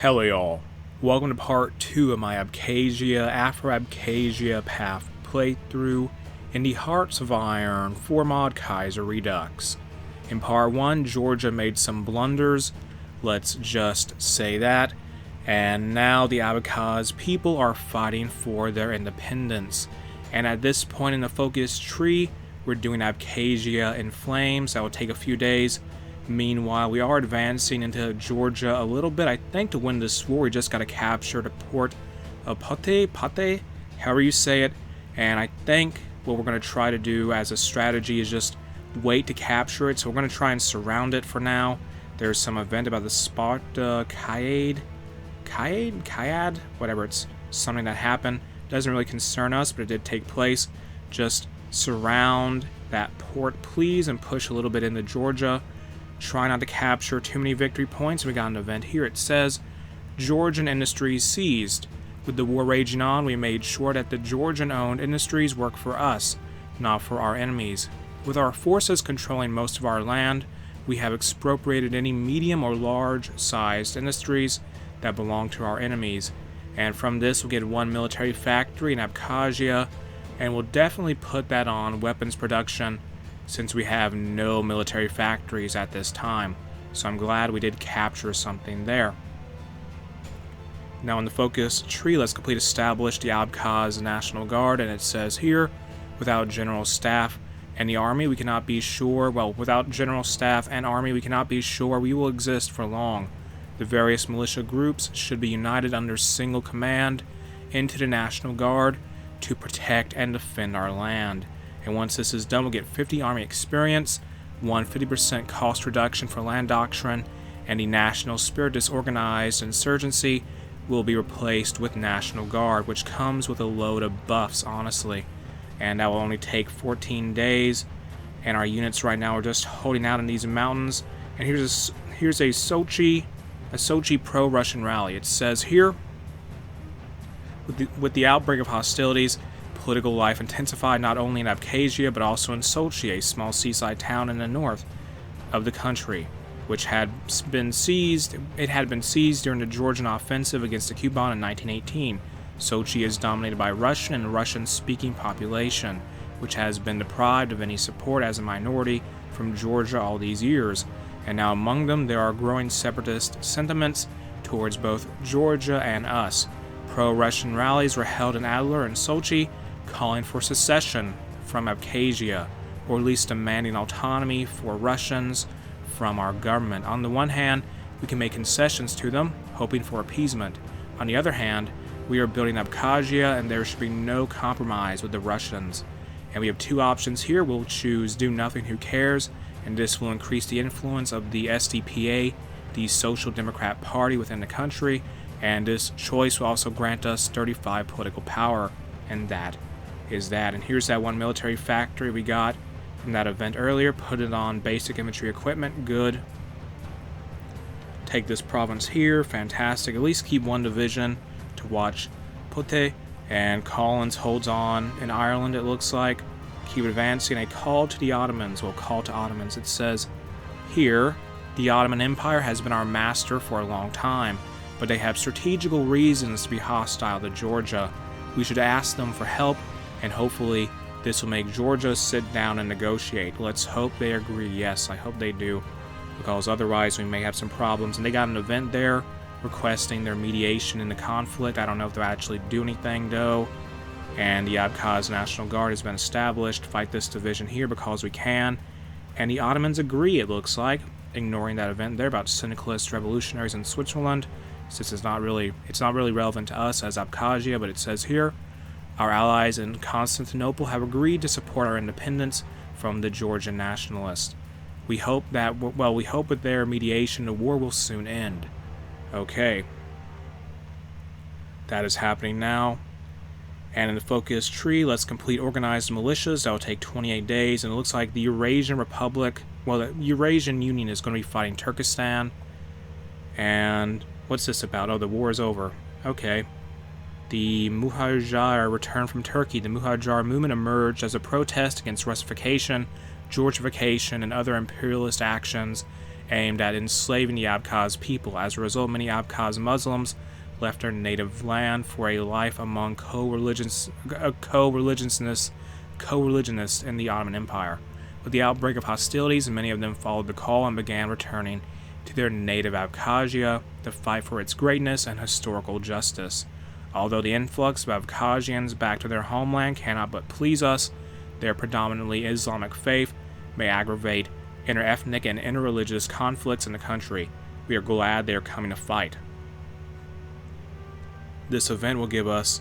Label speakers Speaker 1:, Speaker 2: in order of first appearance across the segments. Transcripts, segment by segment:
Speaker 1: Hello y'all, welcome to part 2 of my Afro-Abkhazia path playthrough in the Hearts of Iron 4 mod Kaiserredux. In part 1, Georgia made some blunders, let's just say that, and now the Abkhaz people are fighting for their independence. And at this point in the focus tree, we're doing Abkhazia in flames. That will take a few days. Meanwhile, we are advancing into Georgia a little bit. I think to win this war, we just got to capture the port of Pate, however you say it. And I think what we're going to try to do as a strategy is just wait to capture it. So we're going to try and surround it for now. There's some event about the Sparta Kayad, whatever, it's something that happened. Doesn't really concern us, but it did take place. Just surround that port, please, and push a little bit into Georgia. Try not to capture too many victory points. We got an event here. It says, Georgian industries seized. With the war raging on, we made sure that the Georgian-owned industries work for us, not for our enemies. With our forces controlling most of our land, we have expropriated any medium or large-sized industries that belong to our enemies. And from this, we'll get one military factory in Abkhazia, and we'll definitely put that on weapons production, since we have no military factories at this time. So I'm glad we did capture something there. Now in the focus tree, let's complete establish the Abkhaz National Guard, and it says here, without general staff and the army, we cannot be sure, without general staff and army, we cannot be sure we will exist for long. The various militia groups should be united under single command into the National Guard to protect and defend our land. And once this is done, we'll get 50 army experience, 50% cost reduction for land doctrine, and the National Spirit Disorganized Insurgency will be replaced with National Guard, which comes with a load of buffs, honestly. And that will only take 14 days, and our units right now are just holding out in these mountains. And here's a Sochi pro-Russian rally. It says here, with the outbreak of hostilities, political life intensified not only in Abkhazia but also in Sochi, a small seaside town in the north of the country, which had been seized. It had been seized during the Georgian offensive against the Kuban in 1918. Sochi is dominated by Russian and Russian-speaking population, which has been deprived of any support as a minority from Georgia all these years. And now among them there are growing separatist sentiments towards both Georgia and us. Pro-Russian rallies were held in Adler and Sochi, calling for secession from Abkhazia, or at least demanding autonomy for Russians from our government. On the one hand, we can make concessions to them, hoping for appeasement. On the other hand, we are building Abkhazia, and there should be no compromise with the Russians. And we have two options here. We'll choose do nothing, who cares, and this will increase the influence of the SDPA, the Social Democrat Party within the country, and this choice will also grant us 35 political power, and that is that. And here's that one military factory we got from that event earlier. Put it on basic infantry equipment. Good. Take this province here. Fantastic. At least keep one division to watch Pate. And Collins holds on in Ireland, it looks like. Keep advancing. A call to the Ottomans. Well, call to Ottomans. It says here, the Ottoman Empire has been our master for a long time, but they have strategical reasons to be hostile to Georgia. We should ask them for help, and hopefully this will make Georgia sit down and negotiate. Let's hope they agree. Yes, I hope they do, because otherwise we may have some problems. And they got an event there requesting their mediation in the conflict. I don't know if they'll actually do anything though. And the Abkhaz National Guard has been established. Fight this division here because we can. And the Ottomans agree, it looks like, ignoring that event there about syndicalist revolutionaries in Switzerland. This is not really relevant to us as Abkhazia, but it says here, our allies in Constantinople have agreed to support our independence from the Georgian nationalists. We hope with their mediation the war will soon end. Okay. That is happening now. And in the focus tree, let's complete organized militias. That will take 28 days, and it looks like the Eurasian Republic, the Eurasian Union is going to be fighting Turkestan. And what's this about? Oh, the war is over. Okay. The Muhajir returned from Turkey. The Muhajir movement emerged as a protest against Russification, Georgification, and other imperialist actions aimed at enslaving the Abkhaz people. As a result, many Abkhaz Muslims left their native land for a life among co-religionists in the Ottoman Empire. With the outbreak of hostilities, many of them followed the call and began returning to their native Abkhazia to fight for its greatness and historical justice. Although the influx of Abkhazians back to their homeland cannot but please us, their predominantly Islamic faith may aggravate inter-ethnic and inter-religious conflicts in the country. We are glad they are coming to fight. This event will give us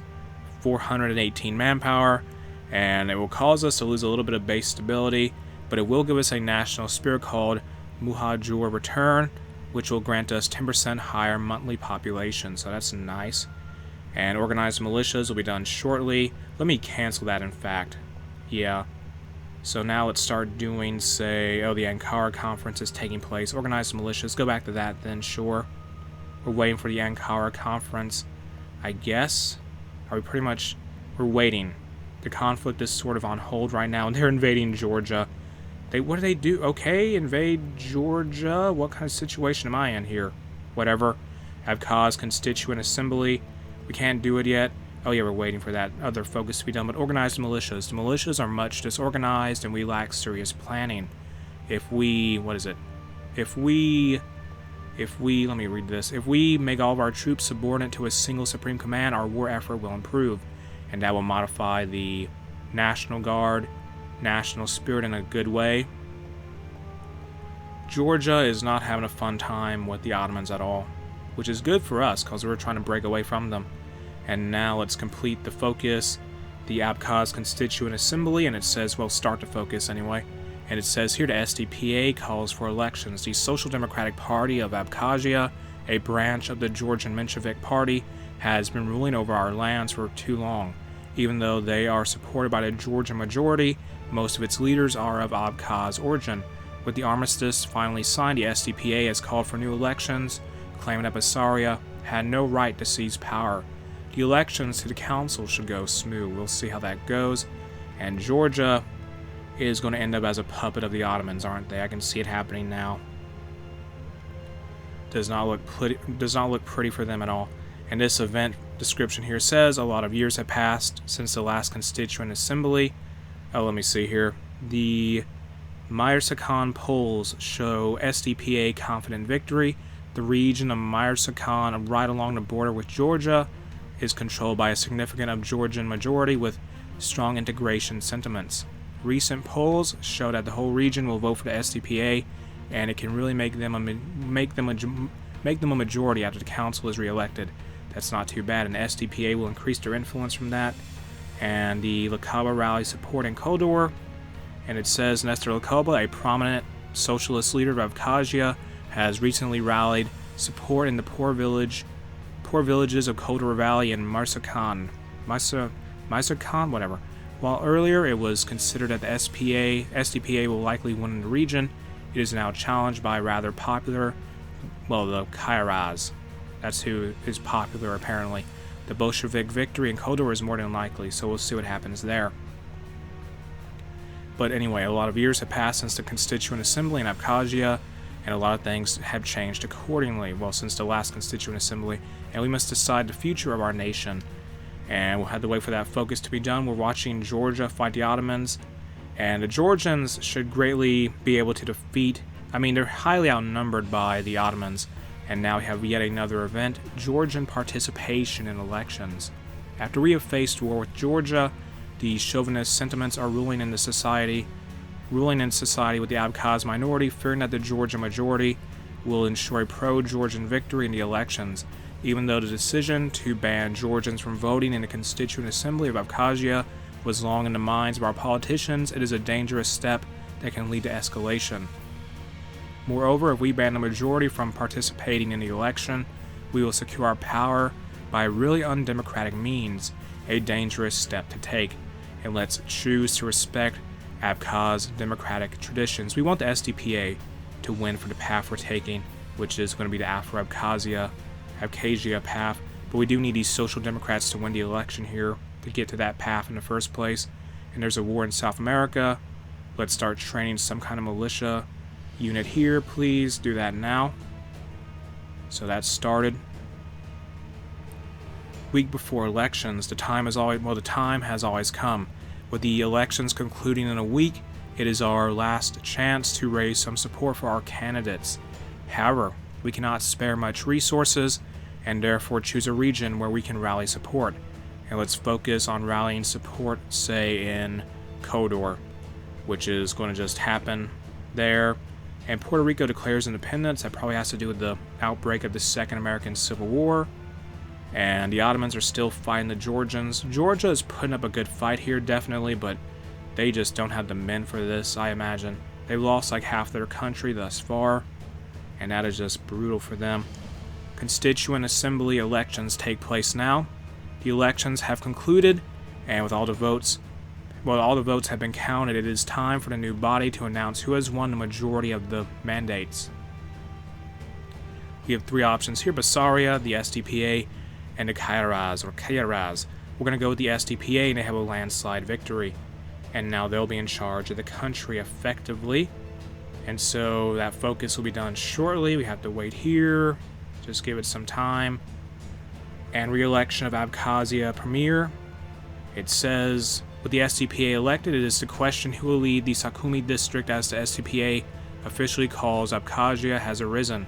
Speaker 1: 418 manpower, and it will cause us to lose a little bit of base stability, but it will give us a national spirit called Muhajir Return, which will grant us 10% higher monthly population, so that's nice. And organized militias will be done shortly. Let me cancel that, in fact. Yeah. So now let's start doing, say, the Ankara conference is taking place. Organized militias, go back to that then, sure. We're waiting for the Ankara conference, I guess. We're waiting. The conflict is sort of on hold right now, and they're invading Georgia. What do they do? Okay, invade Georgia? What kind of situation am I in here? Whatever. Abkhaz Constituent Assembly. We can't do it yet. Oh yeah, we're waiting for that other focus to be done. But organized militias. The militias are much disorganized, and we lack serious planning. Let me read this. If we make all of our troops subordinate to a single supreme command, our war effort will improve. And that will modify the National Guard, national spirit in a good way. Georgia is not having a fun time with the Ottomans at all, which is good for us because we're trying to break away from them. And now let's complete the focus, the Abkhaz Constituent Assembly, and it says, well, start the focus anyway. And it says here the SDPA calls for elections. The Social Democratic Party of Abkhazia, a branch of the Georgian Menshevik Party, has been ruling over our lands for too long. Even though they are supported by the Georgian majority, most of its leaders are of Abkhaz origin. With the armistice finally signed, the SDPA has called for new elections, claiming that Bessarabia had no right to seize power. The elections to the council should go smooth. We'll see how that goes. And Georgia is going to end up as a puppet of the Ottomans, aren't they? I can see it happening now. Does not look pretty for them at all. And this event description here says a lot of years have passed since the last Constituent Assembly. Oh, let me see here. The Myrsakhan polls show SDPA confident victory. The region of Myrsakhan, right along the border with Georgia, is controlled by a significant Georgian majority with strong integration sentiments. Recent polls show that the whole region will vote for the SDPA, and it can really make them a majority after the council is re-elected. That's not too bad, and the SDPA will increase their influence from that. And the Lakaba rally supporting Kodor, and it says Nestor Lakaba, a prominent socialist leader of Abkhazia, has recently rallied support in the poor villages of Kodor Valley and Myrsakhan, whatever. While earlier it was considered that the SDPA will likely win in the region, it is now challenged by rather popular, the Kaiserredux. That's who is popular apparently. The Bolshevik victory in Kodor is more than likely, so we'll see what happens there. But anyway, a lot of years have passed since the Constituent Assembly in Abkhazia, and a lot of things have changed accordingly, since the last Constituent Assembly, and we must decide the future of our nation. And we'll have to wait for that focus to be done. We're watching Georgia fight the Ottomans, and the Georgians should greatly be able to defeat, they're highly outnumbered by the Ottomans. And now we have yet another event, Georgian participation in elections. After we have faced war with Georgia, the chauvinist sentiments are ruling in society with the Abkhaz minority, fearing that the Georgian majority will ensure a pro-Georgian victory in the elections. Even though the decision to ban Georgians from voting in the Constituent Assembly of Abkhazia was long in the minds of our politicians, it is a dangerous step that can lead to escalation. Moreover, if we ban the majority from participating in the election, we will secure our power by really undemocratic means, a dangerous step to take. And let's choose to respect Abkhaz democratic traditions. We want the SDPA to win for the path we're taking, which is going to be the Afro-Abkhazia path, but we do need these social democrats to win the election here to get to that path in the first place. And there's a war in South America. Let's start training some kind of militia unit here, please do that now. So that's started. Week before elections, the time has always come. With the elections concluding in a week, it is our last chance to raise some support for our candidates. However, we cannot spare much resources, and therefore choose a region where we can rally support. And let's focus on rallying support, say in Kodor, which is going to just happen there. And Puerto Rico declares independence. That probably has to do with the outbreak of the Second American Civil War. And the Ottomans are still fighting the Georgians. Georgia is putting up a good fight here, definitely, but they just don't have the men for this, I imagine. They've lost like half their country thus far, and that is just brutal for them. Constituent Assembly elections take place now. The elections have concluded, and with all the votes have been counted, it is time for the new body to announce who has won the majority of the mandates. We have three options here: Bessarabia, the SDPA, and the Kaiserredux. We're going to go with the SDPA, and they have a landslide victory. And now they'll be in charge of the country effectively. And so that focus will be done shortly. We have to wait here. Just give it some time. And re-election of Abkhazia Premier. It says, with the SDPA elected, it is the question who will lead the Sokhumi district as the SDPA officially calls Abkhazia has arisen.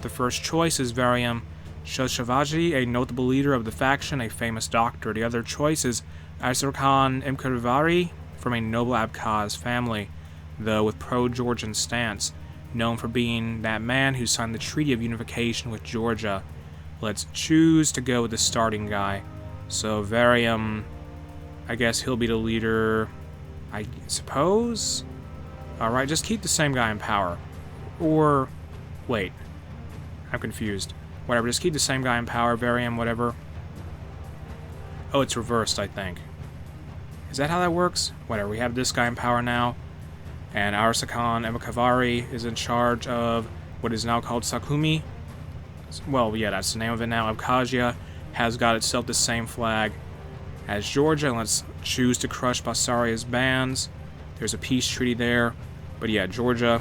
Speaker 1: The first choice is Bryan Shoshavaji, a notable leader of the faction, a famous doctor. The other choice is Khan Imkarivari from a noble Abkhaz family, though with pro-Georgian stance, known for being that man who signed the Treaty of Unification with Georgia. Let's choose to go with the starting guy. So Varium, I guess he'll be the leader, I suppose? Alright, just keep the same guy in power. Or, wait, I'm confused. Whatever, just keep the same guy in power, Varium, whatever. Oh, it's reversed, I think. Is that how that works? Whatever, we have this guy in power now. And Arsakan Emakavari is in charge of what is now called Sokhumi. Well, yeah, that's the name of it now. Abkhazia has got itself the same flag as Georgia. And let's choose to crush Bessarabia's bands. There's a peace treaty there. But yeah, Georgia,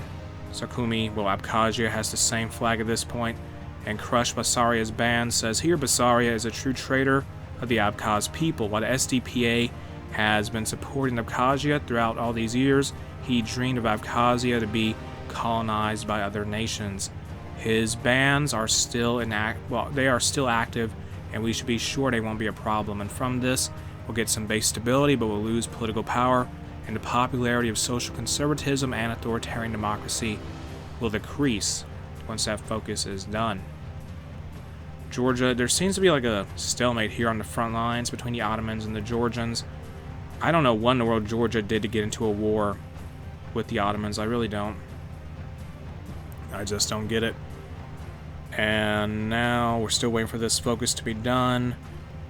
Speaker 1: Sokhumi, well, Abkhazia has the same flag at this point. And crush Bessarabia's band. Says here Bessarabia is a true traitor of the Abkhaz people. While the SDPA has been supporting Abkhazia throughout all these years, he dreamed of Abkhazia to be colonized by other nations. His bands are still they are still active, and we should be sure they won't be a problem. And from this, we'll get some base stability, but we'll lose political power, and the popularity of social conservatism and authoritarian democracy will decrease once that focus is done. Georgia, there seems to be like a stalemate here on the front lines between the Ottomans and the Georgians. I don't know what in the world Georgia did to get into a war with the Ottomans. I really don't. I just don't get it. And now we're still waiting for this focus to be done.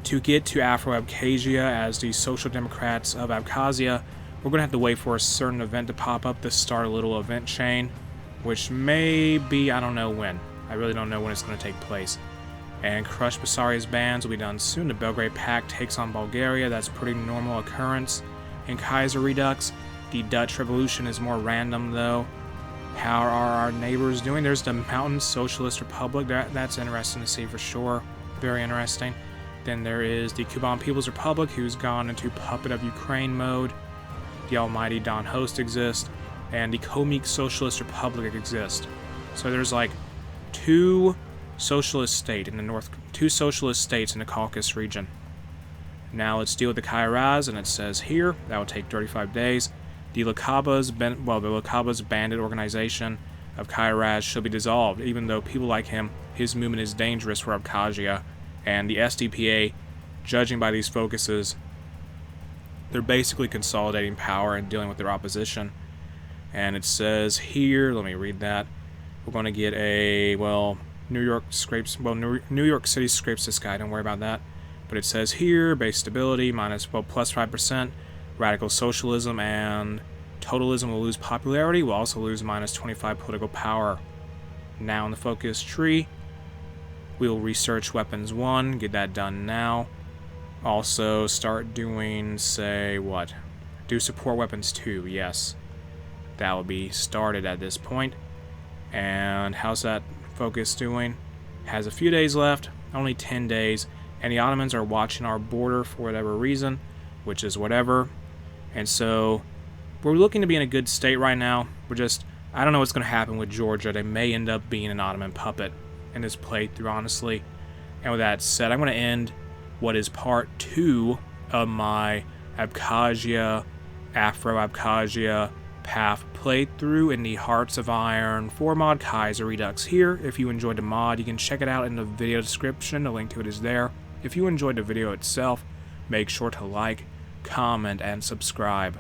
Speaker 1: To get to Afro-Abkhazia as the Social Democrats of Abkhazia, we're going to have to wait for a certain event to pop up to start a little event chain, which may be, I don't know when. I really don't know when it's going to take place. And crush Bessarabia's bands will be done soon. The Belgrade Pact takes on Bulgaria. That's a pretty normal occurrence. In Kaiserredux, the Dutch Revolution is more random, though. How are our neighbors doing? There's the Mountain Socialist Republic. That's interesting to see for sure. Very interesting. Then there is the Kuban People's Republic, who's gone into Puppet of Ukraine mode. The Almighty Don Host exists. And the Komik Socialist Republic exists. So there's like two socialist states in the Caucasus region. Now let's deal with the Kaiserredux, and it says here that will take 35 days. The Lullaby's bandit organization of Kaiserredux should be dissolved, even though people like him, his movement is dangerous for Abkhazia, and the SDPA, judging by these focuses, they're basically consolidating power and dealing with their opposition. And it says here, let me read that. We're going to get a, New York City scrapes this guy, don't worry about that. But it says here, base stability, plus 5%, radical socialism and totalism will lose popularity, will also lose minus 25 political power. Now in the focus tree, we will research weapons 1, get that done now. Also start doing, say, what? Do support weapons 2, yes. That will be started at this point. And how's that focus doing? Has a few days left, only 10 days, and the Ottomans are watching our border for whatever reason, which is whatever. And so we're looking to be in a good state right now. I don't know what's going to happen with Georgia. They may end up being an Ottoman puppet in this playthrough, honestly. And with that said, I'm going to end what is part 2 of my Abkhazia, Afro-Abkhazia path playthrough in the Hearts of Iron 4 mod Kaiserredux here. If you enjoyed the mod, you can check it out in the video description. The link to it is there. If you enjoyed the video itself, make sure to like, comment, and subscribe.